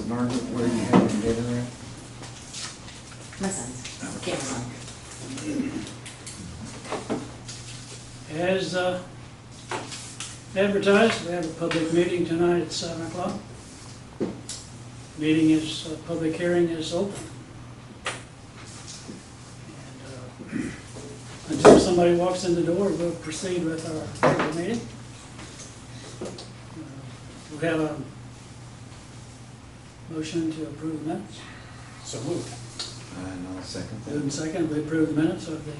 Margaret, where you have him getting there? My son's, camera's on. As advertised, we have a public meeting tonight at 7 o'clock. Meeting is, public hearing is open. And until somebody walks in the door, we'll proceed with our regular meeting. We have a motion to approve the minutes. So moved. And I'll second Moved and that. second, we approve the minutes of the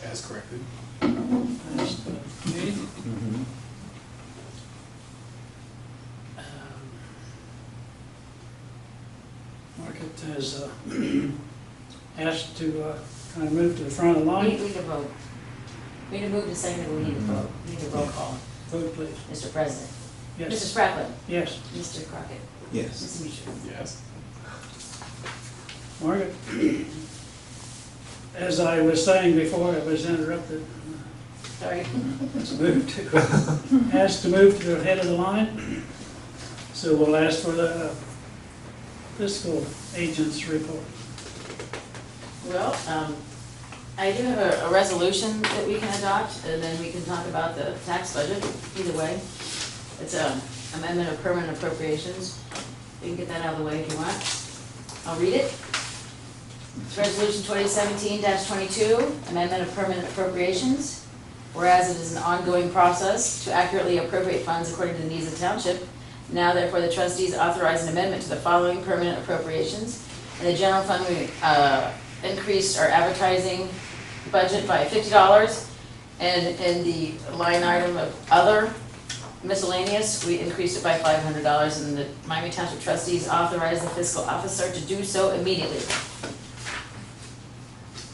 As corrected. last meeting. Mhm. Market has asked to kind of move to the front of the We line. need to vote. We need to move to second, but we need to vote. We need a roll call. Vote, please. Mr. President. Mr. Yes. Spratlin. Yes. Mr. Crockett. Yes. Mr. Mutcher. Yes. Margaret, as I was saying before, I was interrupted. Sorry. It's moved to, asked to move to the head of the line. So we'll ask for the fiscal agent's report. Well, I do have a resolution that we can adopt, and then we can talk about the tax budget, either way. It's a amendment of permanent appropriations. You can get that out of the way if you want. I'll read it. It's Resolution 2017-22, amendment of permanent appropriations. Whereas it is an ongoing process to accurately appropriate funds according to the needs of the township, now therefore the trustees authorize an amendment to the following permanent appropriations. In the general fund, we increased our advertising budget by $50, and in the line item of other miscellaneous, we increased it by $500, and the Miami Township trustees authorized the fiscal officer to do so immediately.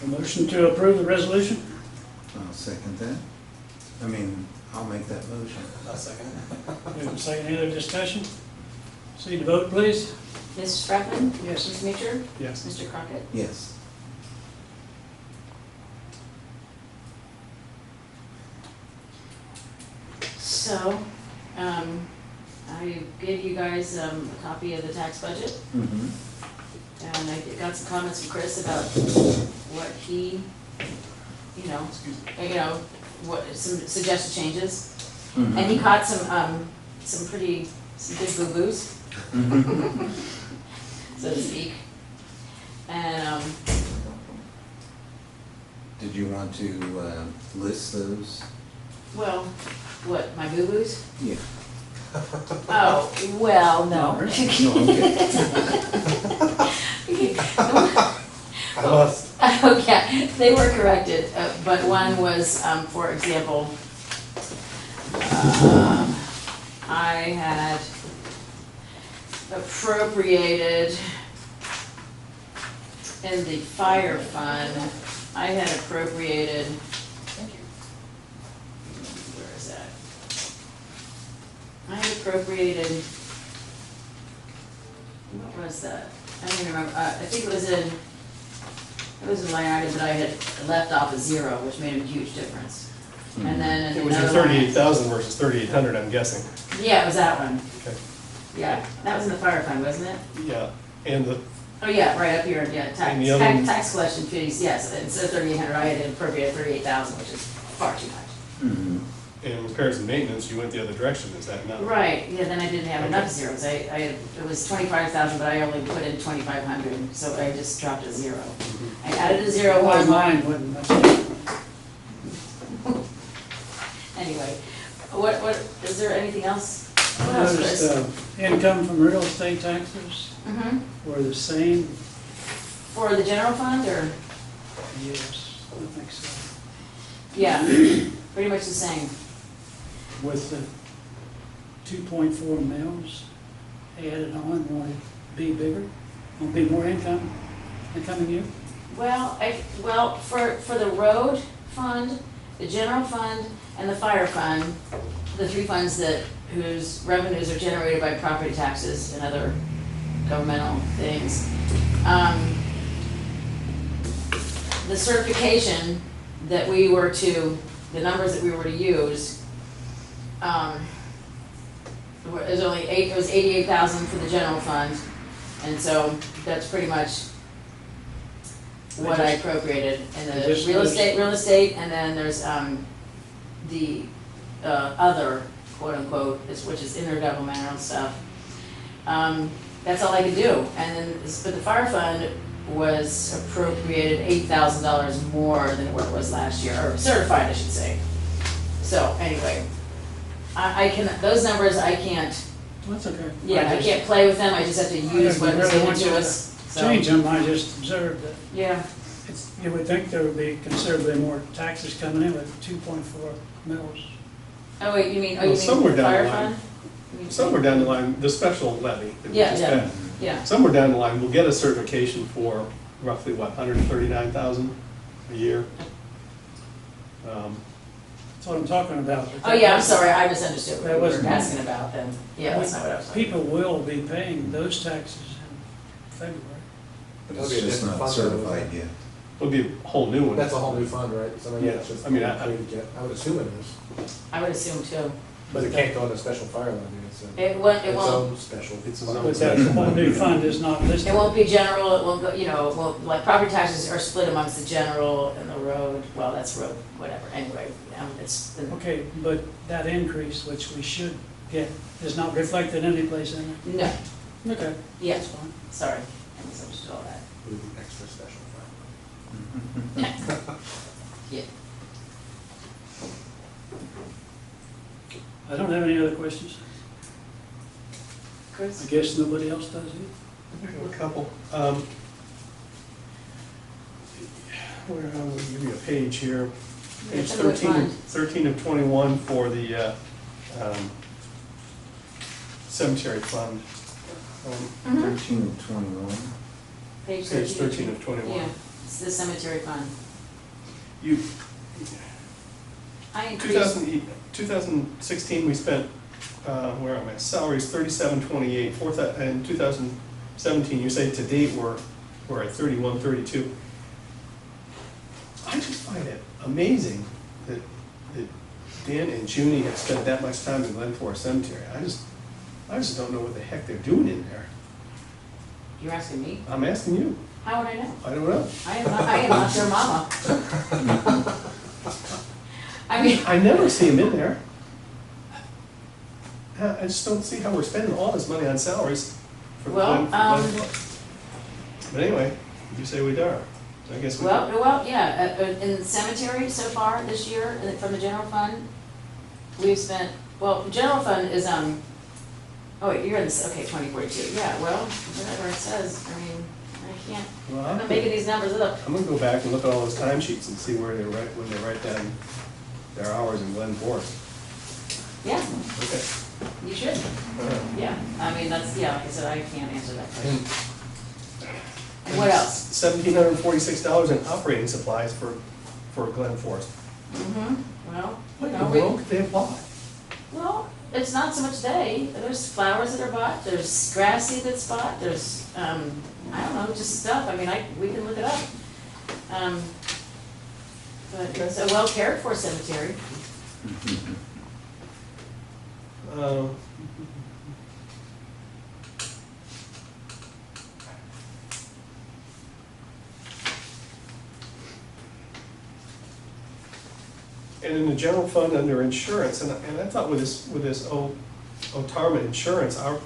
A motion to approve the resolution? I'll second that. I'll make that motion. I'll second. Moved and second, any other discussion? See the vote, please. Mrs. Spratlin? Yes. Mr. Mutcher? Yes. Mr. Crockett? Yes. So, I gave you guys a copy of the tax budget, Mhm. and I got some comments from Chris about what he, what, some suggested changes. And he caught some big boo-boos, Mhm. so to speak. And, Did you want to list those? well, what, my boo-boos? Yeah. Oh, well, no. No, I'm kidding. I lost. Okay, they were corrected, but one was, for example, I had appropriated in the fire fund, I had appropriated, where is that? I had appropriated, what was that? I don't even remember, I think it was in line item that I had left off a zero, which made a huge difference. And then in It was your another line- 38,000 versus 3,800, I'm guessing. Yeah, it was that one. Okay. Yeah, that was in the fire fund, wasn't it? Yeah, and the, Oh, yeah, right up here, yeah, And the other- tax collection fees, yes, instead of 3,800, I had appropriated 38,000, which is far too much. Mhm. in repairs and maintenance, you went the other direction, is that not? Right, yeah, then I didn't have enough zeros, it was 25,000, but I only put in 2,500, so I just dropped a zero. I added a zero Well, one line. mine wasn't much. Anyway, what, is there anything else? What I else, noticed Chris? income from real estate taxes Mhm. were the same. For the general fund, or? Yes, I think so. Yeah, pretty much the same. With the 2.4 mils added on, won't it be bigger? Won't be more income the coming year? Well, for the road fund, the general fund, and the fire fund, the three funds whose revenues are generated by property taxes and other governmental things, the certification that we were to, the numbers that we were to use, it was only it was 88,000 for the general fund, and so that's pretty much what I appropriated. And the real estate, and then there's, the, other, quote unquote, which is intergovernmental stuff. That's all I could do, and then, but the fire fund was appropriated $8,000 more than what it was last year, or certified, I should say. So, anyway, I can, those numbers, I can't, That's okay. yeah, I can't play with them, I just have to use what was given to us, so. Change them, I just observed that Yeah, you would think there would be considerably more taxes coming in with 2.4 mils. oh wait, you mean, Well, somewhere the down the fire line. fund? You mean- Somewhere down the line, the special levy. that we Yeah, just yeah. got, Yeah, somewhere down the line, we'll get a certification for roughly, what, 139,000 a year? That's what I'm talking about. oh yeah, I'm sorry, I misunderstood what That you were wasn't- asking about then, yeah, that's not what I was talking People will be paying those taxes in February. It's just not certified yet. It'll be a whole new one. That's a whole new fund, right? So maybe Yeah, it's just. I mean, I would assume it is, about. I would assume too. but it can't go into special fire levy, it's a. It won't, it its won't, own special. It's its fund. own But that whole new fund is not listed. it won't be general, it won't go, you know, well, like property taxes are split amongst the general and the road, well, that's road, whatever, anyway, it's, Okay, but that increase, which we should get, is not reflected anyplace in no, there? Okay. yeah, That's fine. sorry, I misunderstood all that. With the extra special fund. Yeah. I don't have any other questions. I Chris? guess nobody else does either. I have a couple. Where, I'll give you a page here. Page Tell me which 13, one. 13 of 21 for the cemetery fund. Mhm. 13 and 21. Page Page 13 13. of 21. Yeah, it's the cemetery fund. You, I increased, 2016, we spent, where am I, salaries 3728. In 2017, you say to date we're at 3132. I just find it amazing that Dan and Junie have spent that much time in Glen Forest Cemetery. I just don't know what the heck they're doing in there. you're asking me? I'm asking you. How would I know? I don't know. I am not your mama. I mean, I never see them in there. I just don't see how we're spending all this money on salaries for Well, Glen Forest. But anyway, you say we are. So I guess we. well, yeah, in the cemetery so far this year, from the general fund, we've spent, well, the general fund is, oh wait, you're in this, okay, 2042, yeah, well, whatever it says, I mean, I can't, Well, I'm not making these numbers up. I'm gonna go back and look at all those timesheets and see where they write, when they write down their hours in Glen Forest. Yeah, Okay. you should, All right. yeah, I mean, that's, yeah, like I said, I can't answer that question. And And what else? $1,746 in operating supplies for Glen Forest. Well, What you in the know, we, world could they have bought? well, it's not so much they, there's flowers that are bought, there's grass seed that's bought, there's, I don't know, just stuff, I mean, we can look it up. But it's a well cared for cemetery. And in the general fund under insurance, and I thought with this Otarma insurance, our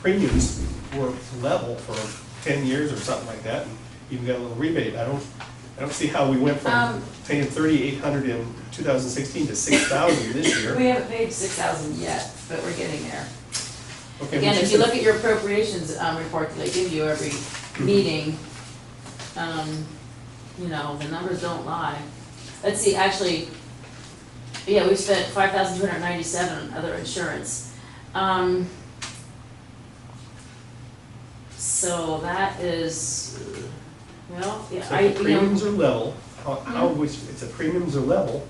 premiums were level for 10 years or something like that, and even got a little rebate. I don't see how we went from paying $3,800 in 2016 to $6,000 this year. We haven't paid 6,000 yet, but we're getting there. Okay, Again, but if you look at your appropriations report that they give you every meeting, you know, the numbers don't lie. Let's see, actually, yeah, we've spent 5,297 on other insurance. So that is, well, yeah, So I, if the you know, premiums are level, if the premiums are level.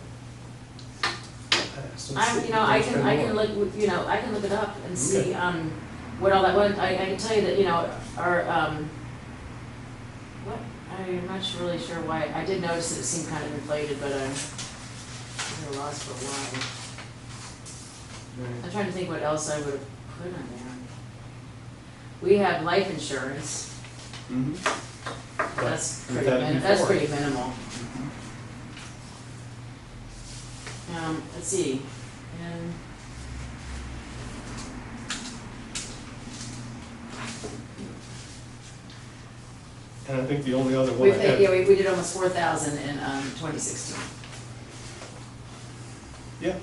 I can look, you know, I can look it up and see, what all that was. I can tell you that, you know, our, what, I'm not really sure why, I did notice that it seemed kind of inflated, but I'm at a loss for why. I'm trying to think what else I would have put on there. We have life insurance, Mhm. that's We've pretty, had it that's before. pretty minimal. Let's see, and. And I think the only other one I had. We did almost 4,000 in 2016. Yeah,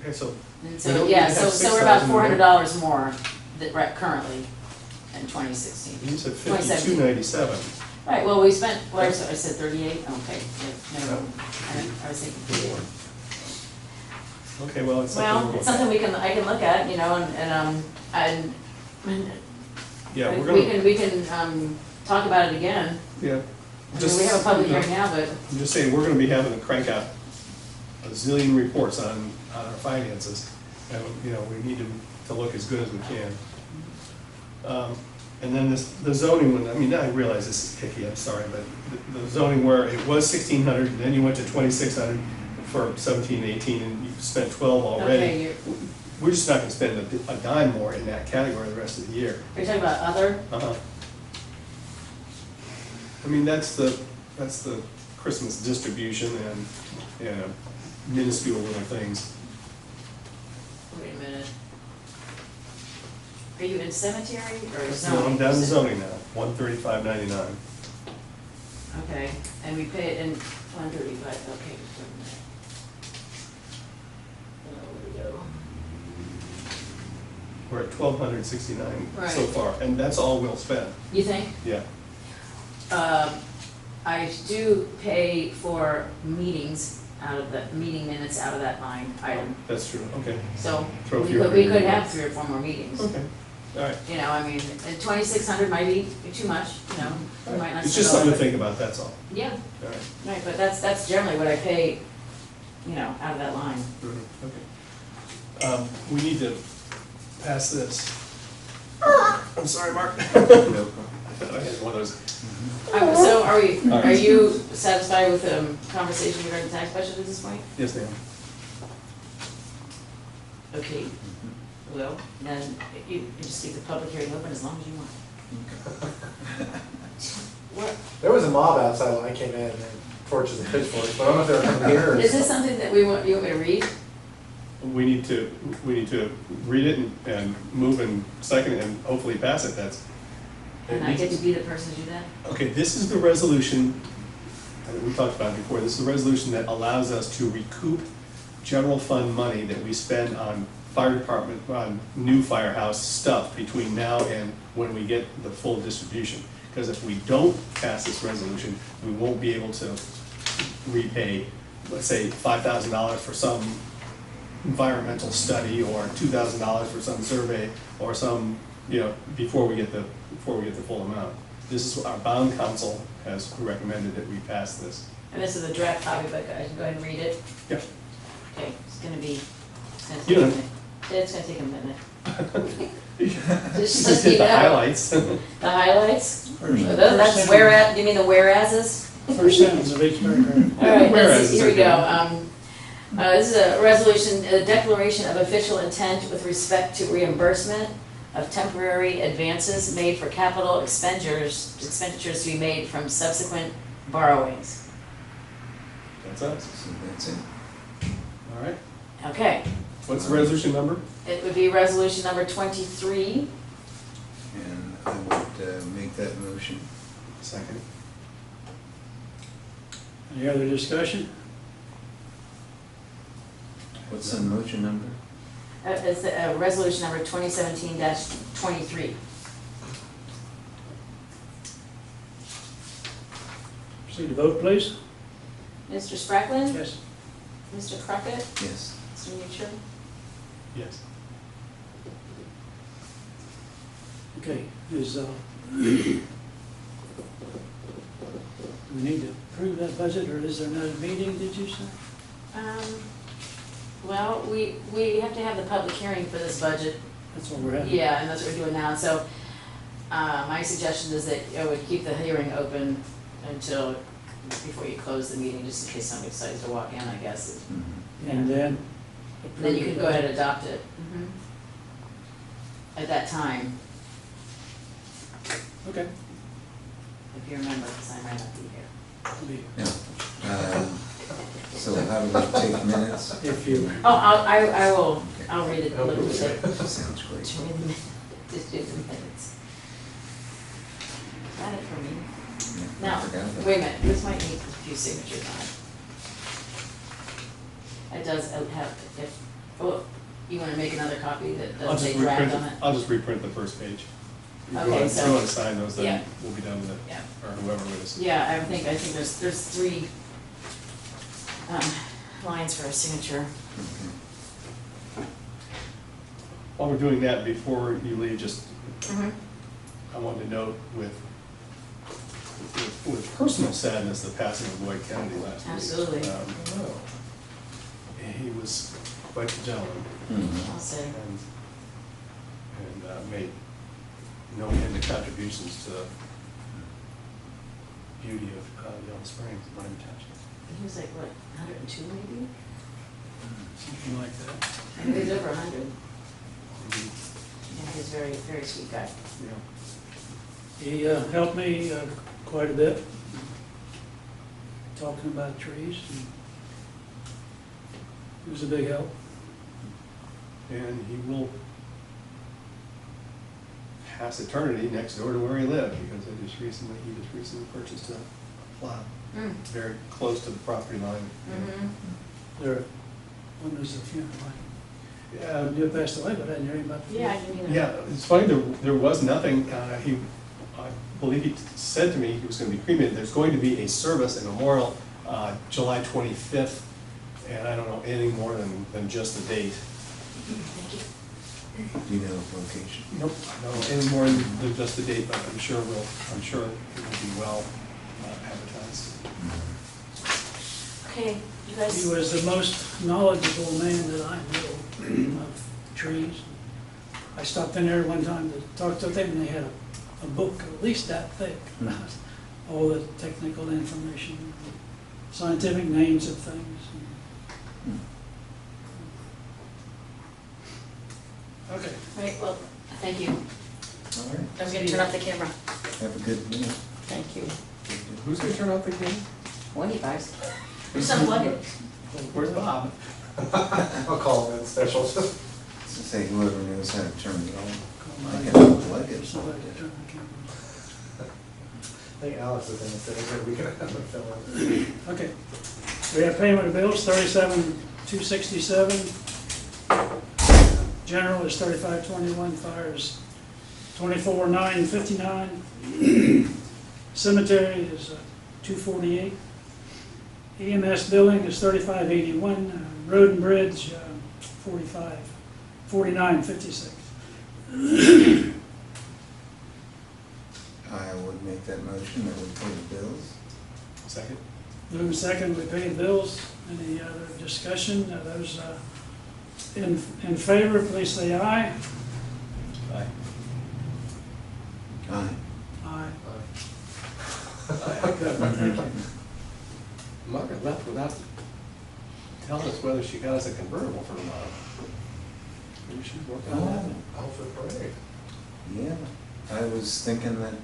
okay, so. And We so, don't yeah, need to have so we're about 6,000 in $400 more that, right, currently in 2016. You said 2017. 5297. Right, well, we spent, I said 38, okay, yeah, never mind. I was thinking 48. Okay, well, it's something. Well, we'll it's look something at. I can look at, you know, Yeah, we're we gonna, can talk about it again. yeah. I mean, we have a public hearing now, but, I'm just saying, we're gonna be having to crank out a zillion reports on our finances. And, you know, we need to look as good as we can. And then the zoning one, I mean, I realize this is picky, I'm sorry, but the zoning where it was 1,600, and then you went to 2,600 for 17, 18, and you spent 12 already. okay, We're just not gonna spend a dime more in that category the rest of the year. you're talking about other? Uh-huh. I mean, that's the Christmas distribution and, you know, minuscule little things. Wait a minute. Are you in cemetery or So zoning? I'm down to zoning now, 135.99. Okay, and we pay it in 135, okay. Where do we go? We're at 1,269 so Right. far, and that's all we'll spend, You think? yeah. I do pay for meetings out of the, meeting minutes out of that line item. That's true, okay, So Throw a we few could, hundred in have there. 3 or 4 more meetings. okay, all right. You know, I mean, and 2,600 might be too much, you know, we might not. It's just spend all something to of it. think about, that's all, Yeah, all right. right, but that's generally what I pay, you know, out of that line. Okay. We need to pass this. I'm sorry, Mark. I No problem. thought I had one of those. So are All right. are you satisfied with the conversation regarding the tax budget at this point? Yes, ma'am. Okay, well, then you just keep the public hearing open as long as you want. What, There was a mob outside when I came in, and torches and pitchforks, but I don't know if they were coming here or. is this something that you want me to read? We need to read it and move and second it and hopefully pass it, that's. And I get to be the person to do that? Okay, this is the resolution, we talked about it before, this is the resolution that allows us to recoup general fund money that we spend on fire department, on new firehouse stuff between now and when we get the full distribution. Because if we don't pass this resolution, we won't be able to repay, let's say, $5,000 for some environmental study, or $2,000 for some survey, or some, you know, before we get the full amount. This is what our bond council has recommended that we pass this. And this is a draft copy, but I can go ahead and read it. Yeah. Okay, it's gonna take You a know. minute. It's gonna take a minute. Just Just hit keep the it out. highlights. The highlights? First- That's first whereas, you mean the whereases? First sentence of each paragraph. All right, Whereas, here we okay. go. This is a resolution, a declaration of official intent with respect to reimbursement of temporary advances made for capital expenditures to be made from subsequent borrowings. That's us. So that's it. All right. Okay, What's the resolution number? it would be resolution number 23. And I would make that motion. Second. Any other discussion? What's the motion number? It's resolution number 2017-23. Proceed to vote, please. Mr. Spracklen? Yes. Mr. Crockett? Yes. Mr. Mutual? Yes. Okay, we need to approve that budget, or is there another meeting, did you say? Well, we have to have the public hearing for this budget. That's what we're having. Yeah, and that's what we're doing now, so, my suggestion is that I would keep the hearing open until, before you close the meeting, just in case somebody decides to walk in, I guess. Mhm. And then then you can go ahead and adopt it. At that time, Okay. if you remember, because I might not be here. I'll be- Yeah. So how do we take minutes? If you, Oh, I will, I'll read it a little bit. Sounds great. Just read the minutes. Just read the minutes. Got it for me. Yeah, I Now, forgot about wait a minute, this might need a few signatures on it. It does have, if, oh, you wanna make another copy that I'll doesn't just say draft reprint, on it? I'll just reprint the first page. If you Okay, want- so- If you want to sign those, yeah. then we'll be done with it, Yeah. or whoever it is. Yeah, I think there's three, lines for a signature. While we're doing that, before you leave, just, Mm-hmm. I wanted to note with personal sadness, the passing of Lloyd Kennedy last week. Absolutely. Oh. He was quite the gentleman, Mhm. I'll say. and made no end of contributions to the beauty of Yellow Springs, Miami Township. He was like, what, 102 maybe? something like that. I think he's over 100. Mhm. Yeah, he's a very, very sweet guy. Yeah. He helped me quite a bit, talking about trees. And it was a big help. And he will pass eternity next door to where he lived, because he just recently purchased a plot Mm. very close to the property line. Mm-hmm. There, when was the funeral? Yeah, You passed away, but I didn't hear about the Yeah, I funeral. didn't either. yeah, it's funny, there was nothing, I believe he said to me he was gonna be cremated. There's going to be a service, a memorial, July 25th, and I don't know anything more than just the date. Thank you. Do you know the location? Nope, I don't know any more than just the date, but I'm sure it will be well advertised. Okay, you He guys, was the most knowledgeable man that I know of trees. I stopped in there one time to talk to them, and they had a book at least that thick about all the technical information, scientific names of things. Okay. right, well, thank you. All right, I'm gonna turn off the camera. have a good meal. Thank you. Who's gonna turn off the camera? One of you guys. Just unplug it. Where's Bob? I'll call him in special. So say whoever knows how to turn it on. Call I mine. can unplug it. Somebody to turn the camera I think Alex is in it, so we can have him fill in. on. Okay. We have payment of bills, 37,267. General is 3521, fire is 24,959. Cemetery is 248. EMS billing is 3581. Road and bridge, 4956. I would make that motion that we pay the bills. Second? Move second, we pay the bills. Any other discussion? Those in favor, please say aye. Aye. Aye. Aye. Thank you. Margaret left without telling us whether she got us a convertible for tomorrow. Maybe she's working on that. Oh, Out for the parade. yeah. I was thinking that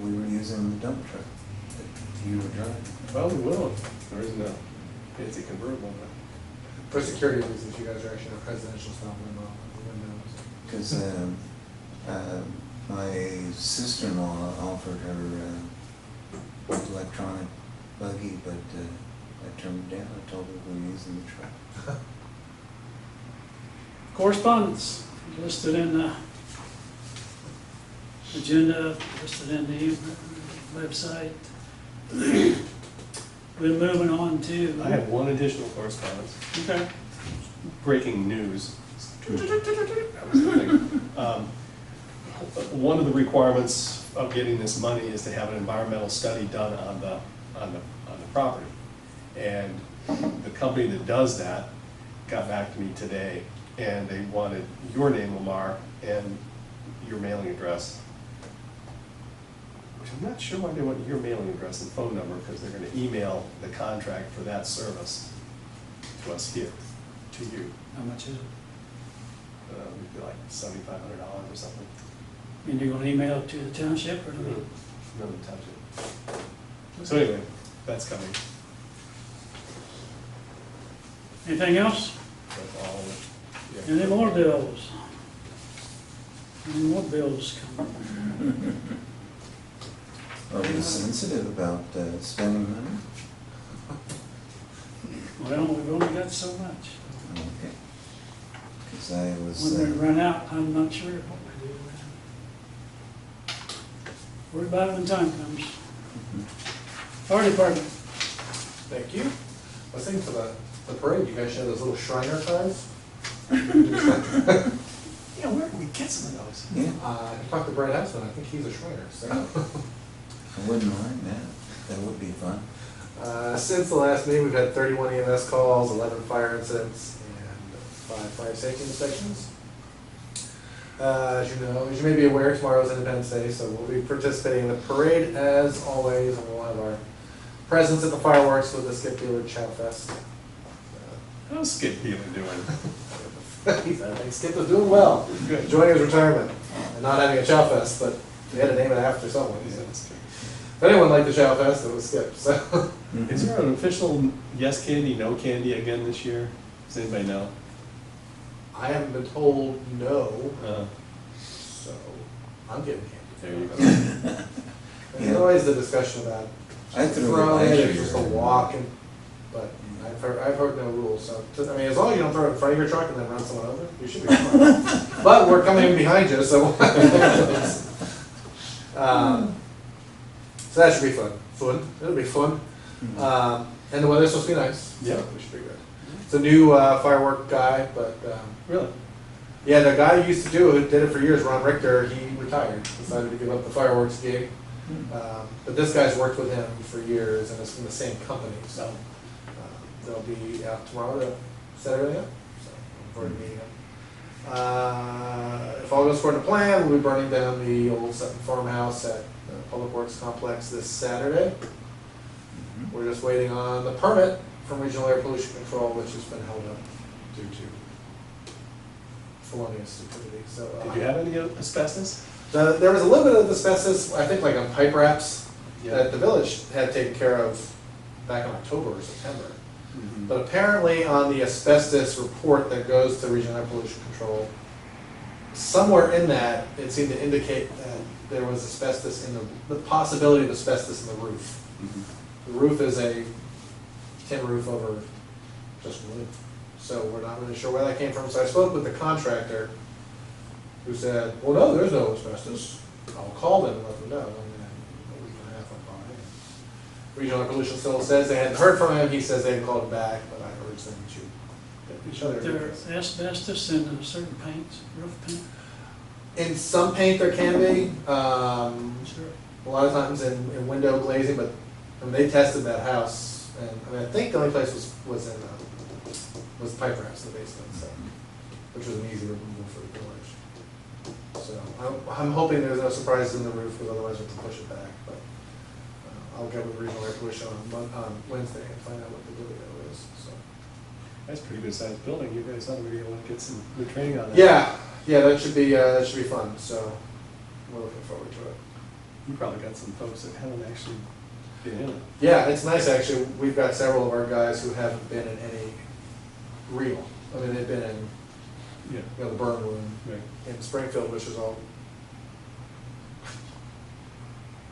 we were using the dump truck that you were driving. Well, we will. There isn't a fancy convertible, but. For security reasons, you guys are actually in a presidential style limo with windows. Because my sister-in-law offered her electronic buggy, but I turned it down. I told her we were using the truck. Correspondence listed in the agenda, listed in the website. We're moving on to. I have one additional correspondence. Okay. Breaking news. That was the thing. One of the requirements of getting this money is to have an environmental study done on the property. And the company that does that got back to me today, and they wanted your name, Lamar, and your mailing address. Which I'm not sure why they want your mailing address and phone number, because they're gonna email the contract for that service to us here, to you. How much is it? It'd be like $7,500 or something. And you're gonna email it to the township or to me? No, the township. So anyway, that's coming. Anything else? That's all. Yeah. Any more bills? Any more bills coming? Are we sensitive about spending money? Well, we've only got so much. Okay. Because I was, When we run out, I'm not sure what we do. Worry about it when time comes. Fire department, Thank you. I was thinking for the parade, you guys should have those little Shriner cars. Yeah, where can we get some of those? yeah, I talked to Brad Houseman, I think he's a Shriner, so. I wouldn't mind that. That would be fun. Since the last meeting, we've had 31 EMS calls, 11 fire incidents, and 5 fire safety inspections. As you may be aware, tomorrow is Independence Day, so we'll be participating in the parade as always, and we'll have our presence at the fireworks with the Skip Dealer Chow Fest. How's Skip Healy doing? I think Skip is doing well, Good. enjoying his retirement, and not having a Chow Fest, but they had to name it after someone. Yeah, So. that's good. If anyone liked the Chow Fest, it was Skip, so. Is there an official yes candy, no candy again this year? Does anybody know? I haven't been told no, Uh, so I'm getting candy. there you go. There's always the discussion about I threw it throwing last it, year. it's just a walk, and, but I've heard no rules, so, I mean, as long as you don't throw it in front of your truck and then run someone over, you should be fine. But we're coming in behind you, so. So that should be fun, it'll be fun. And the weather's supposed to be nice, Yeah. so we should be good. It's a new firework guy, but, Really? yeah, the guy who used to do it, who did it for years, Ron Richter, he retired, decided to give up the fireworks gig. But this guy's worked with him for years, and it's from the same company, so they'll be out tomorrow to set everything up. So I'm forward to meeting them. If all goes according to plan, we'll be burning down the old Sutton farmhouse at the Public Works Complex this Saturday. We're just waiting on the permit from Regional Air Pollution Control, which has been held up due to felonious stupidity. So, Did you have any asbestos? there was a little bit of asbestos, I think, like on pipe wraps that the village had taken care of back in October or September. Mhm. But apparently on the asbestos report that goes to Regional Air Pollution Control, somewhere in that, it seemed to indicate that there was asbestos in the possibility of asbestos in the roof. Mhm. The roof is a tin roof over just wood, so we're not really sure where that came from. So I spoke with the contractor, who said, well, no, there's no asbestos. I'll call them and let them know. And then a week and a half went by. Regional Air Pollution still says they hadn't heard from him. He says they hadn't called him back, but I urge them to get each other. there's asbestos in a certain paint, roof paint. In some paint there can be, Sure. a lot of times in window glazing, but I mean, they tested that house, and I mean, I think the only place was pipe wraps in the basement, so, which was an easy removal for the village. So I'm hoping there's no surprises in the roof, because otherwise we have to push it back. But I'll get with Regional Air Pollution on Wednesday and find out what the dealio is. So That's a pretty good sized building. You guys ought to be able to get some good training on that. yeah, that should be fun. So we're looking forward to it. You probably got some folks that haven't actually been in it. Yeah, it's nice actually. We've got several of our guys who haven't been in any real. I mean, they've been in Yeah. the burn room Right. in Springfield, which is all.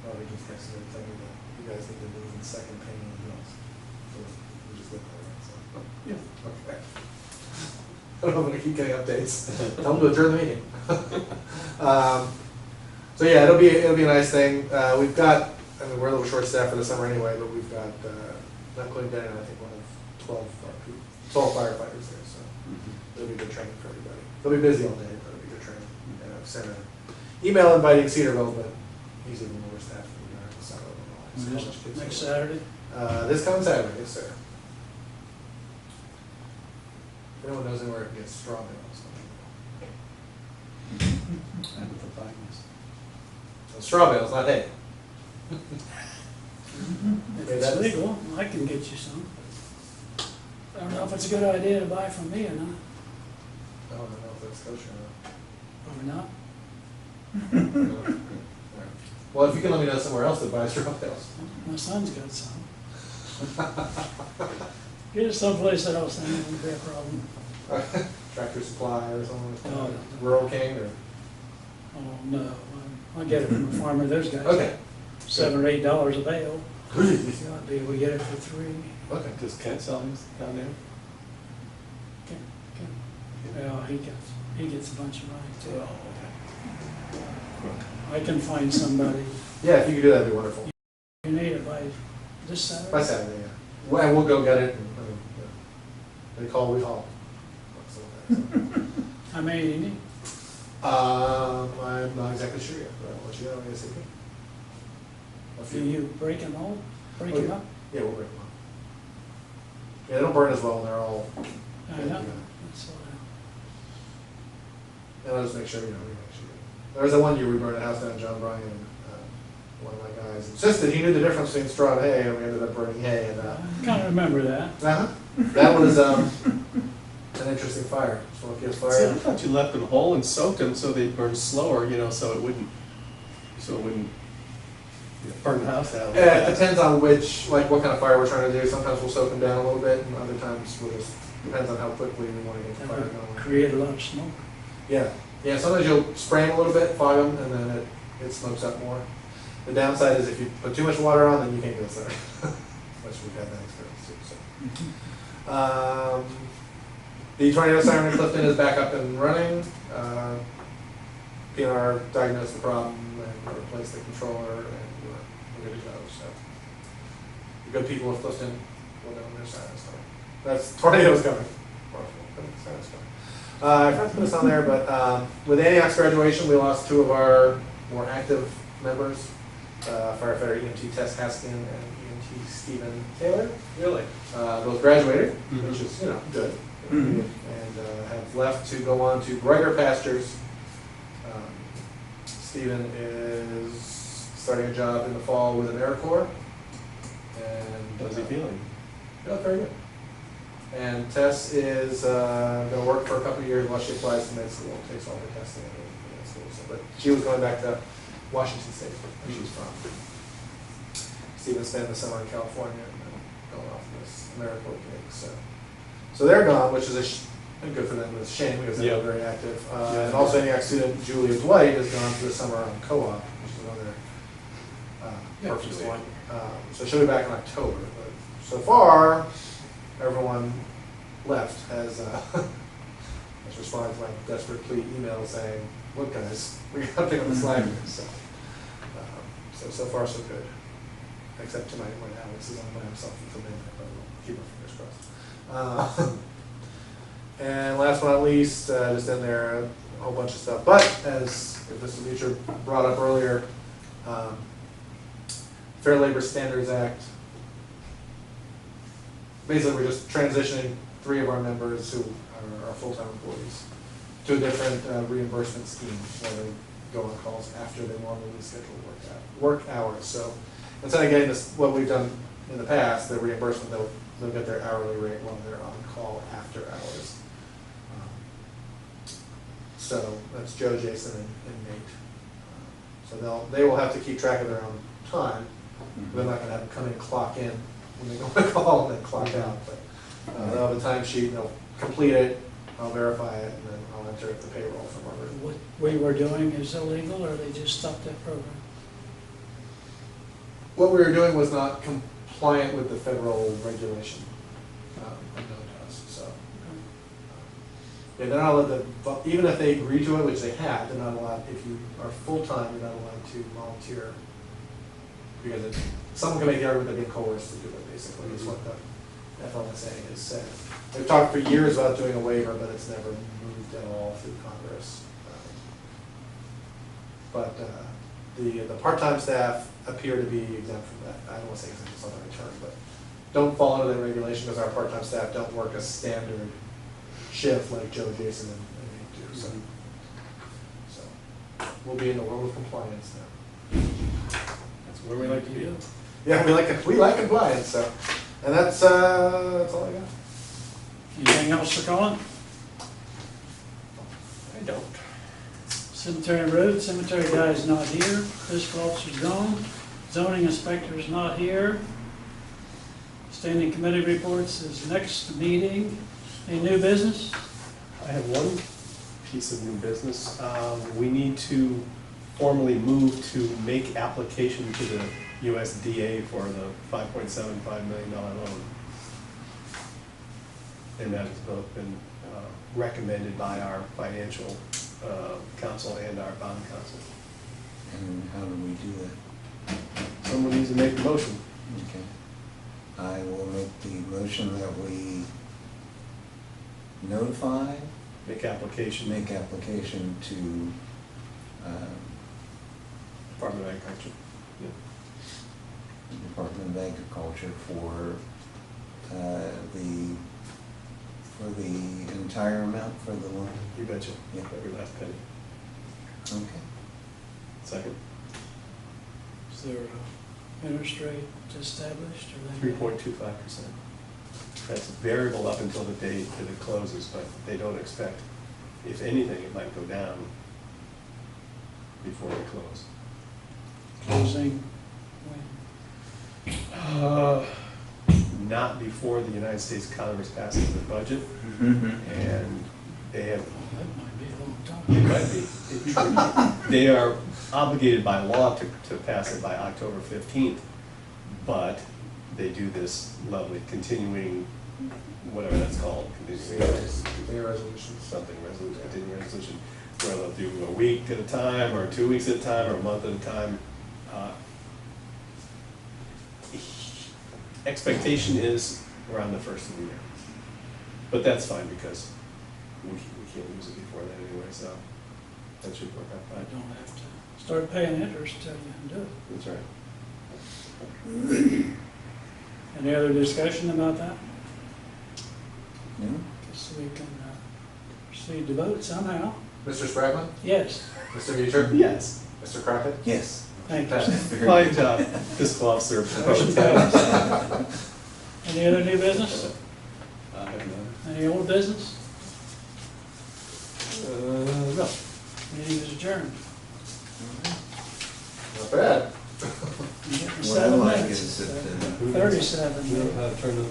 Oh, he just texted me telling me that you guys need to move in second painting of the hills. So we just did that, right? So, Yeah. okay. I don't know if I'm gonna keep getting updates. Tell them to adjourn the meeting. So yeah, it'll be a nice thing. We've got, I mean, we're a little short staffed for the summer anyway, but we've got, not including Dan, I think we'll have 12 firefighters there, so it'll be good training for everybody. They'll be busy all day, but it'll be good training. And I've sent an email inviting Cedarville, but he's even more staffed than we are in the summer. So how much kids Next there. Saturday? This coming Saturday, yes, sir. If anyone knows anywhere I can get straw bales, I would provide this. so straw bales, not hay. If Yeah, it's that's- legal, I can get you some. I don't know if it's a good idea to buy from me or not, I don't know if that's kosher or not. or not. Well, if you can let me know somewhere else that buys your updales. My son's got some. Get it someplace else, then it won't be a problem. Tractor Supply or something like that. No. Rural King or? Oh, no, I get it from a farmer, those guys. Okay. $7 or $8 a bale. Okay. We get it for $3. Does Kent sell these down there? Well, he gets a bunch of money Oh, too. okay. I can find somebody. Yeah, if you could do that, that'd be wonderful. You need it by this Saturday? By Saturday, yeah. Well, we'll go get it. And, yeah. They call, we haul. How many do you need? I'm not exactly sure yet, but I'll let you know ASAP. A Do few. you break them all? Break Oh, them yeah. up? Yeah, we'll break them up. Yeah, they don't burn as well, and they're all. I know. Yeah. That's what And I'll just make sure, we make sure. There was that one year we burned a house down in John Bryan, and one of my guys insisted he knew the difference between straw and hay, and we ended up burning hay, and I kind of remember that. that was an interesting fire, smokiest See, I fire. thought you left them whole and soaked them so they'd burn slower, so it wouldn't burn the house down. Yeah, it depends on what kind of fire we're trying to do. Sometimes we'll soak them down a little bit, and other times we'll just, depends on how quickly we want to get the fire going. Create a lot of smoke. Yeah, sometimes you'll spray them a little bit, fog them, and then it smokes up more. The downside is if you put too much water on, then you can't get it started. Which we've had that experience too, so. The tornado siren in Clifton is back up and running. PNR diagnosed the problem and replaced the controller, and we're good to go, so. The good people of Clifton will know when their siren's coming. That's, tornado's coming. Siren's coming. I forgot to put this on there, but with Antioch's graduation, we lost two of our more active members, firefighter EMT Tess Haskin and EMT Stephen Taylor. Really? Both graduated, Mhm. which is, good. Mhm. And have left to go on to brighter pastures. Stephen is starting a job in the fall with AmeriCorps. And How's he feeling? Yeah, very good. And Tess is going to work for a couple of years while she applies to med school, takes all her testing and med school. So, but she was going back to Washington State, where she's from. Stephen spent the summer in California and then going off this AmeriCorps gig. So they're gone, which is good for them, but it's a shame because they were very active. And also Antioch student Julia Dwight has gone for the summer on co-op, which is another purpose one. So she'll be back in October. But so far, everyone left has responded to my desperate plea email saying, look guys, we got to pick up the slack here. So far so good. Except tonight when Alex is on by himself until midnight, but we'll keep our fingers crossed. And last but not least, just in there, a whole bunch of stuff. But as Mr. Beecher brought up earlier, Fair Labor Standards Act. Basically, we're just transitioning 3 of our members who are our full-time employees to a different reimbursement scheme where they go on calls after they normally schedule work hours. So instead of getting this, what we've done in the past, the reimbursement, they'll get their hourly rate while they're on call after hours. So that's Joe, Jason, and Nate. So they will have to keep track of their own time. They're not going to have them come in and clock in when they go on call and then clock out. But they'll have a timesheet, they'll complete it, I'll verify it, and then I'll enter it to payroll from our. What we were doing is illegal, or they just stopped that program? What we were doing was not compliant with the federal regulation unknown to us. So yeah, they're not allowed to, even if they agree to it, which they have, they're not allowed, if you are full-time, you're not allowed to volunteer. Because someone can make the argument they're being coerced to do it, basically, is what the FLSA has said. They've talked for years about doing a waiver, but it's never moved at all through Congress. But the part-time staff appear to be exempt from that. I don't want to say exempt, it's not the right term, but don't fall under that regulation because our part-time staff don't work a standard shift like Joe, Jason, and Nate do. So we'll be in the world of compliance now. That's where we like to be. Yeah, we like compliance. So, and that's all I got. Anything else for Colin? I don't. Cemetery Road, cemetery guy is not here, fiscal officer's gone, zoning inspector is not here. Standing committee reports is next meeting. Any new business? I have one piece of new business. We need to formally move to make application to the USDA for the $5.75 million loan. And that has both been recommended by our financial counsel and our bond counsel. And how do we do that? Someone needs to make the motion. Okay. I will make the motion that we notify, Make application. make application to, Department of Agriculture. Yeah. the Department of Agriculture for the entire amount for the loan. You betcha. Yeah. Every last penny. Okay. Second. Is there an interest rate established or? 3.25%. That's variable up until the date that it closes, but they don't expect, if anything, it might go down before they close. Closing when? Not before the United States Congress passes the budget, and they have, That might be a long it time. might be, they are obligated by law to pass it by October 15th, but they do this lovely continuing, whatever that's called, continuing resolutions. something, continuing resolution, where they'll do a week at a time, or 2 weeks at a time, or a month at a time. Expectation is around the first of the year. But that's fine, because we can't use it before that anyway, so that should work out I fine. don't have to start paying interest till you can do it. That's right. Any other discussion about that? No? So we can proceed to vote somehow. Mr. Sprackman? Yes, Mr. Muecher? Yes. Mr. Crockett? Yes. thank you. Fine job, fiscal officer. Motion passed. Any other new business? I have none. Any old business? No. Meeting is adjourned. Not bad. What I like minutes. is that, 37. You know how to turn the,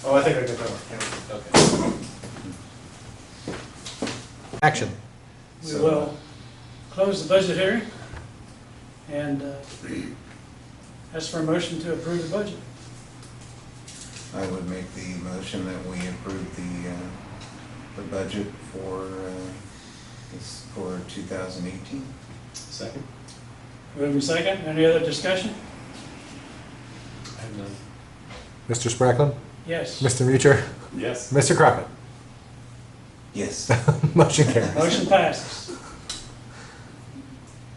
Oh, I think I did that. okay. Action. We will close the budget hearing and ask for a motion to approve the budget. I would make the motion that we approve the budget for, for 2018. Second? Moving second. Any other discussion? I have none. Mr. Sprackman? Yes. Mr. Muecher? Yes. Mr. Crockett? Yes. Motion carries. Motion passes.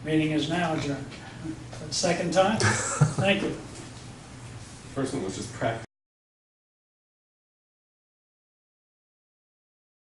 Meeting is now adjourned. For the second time. Thank you. First one was just practice.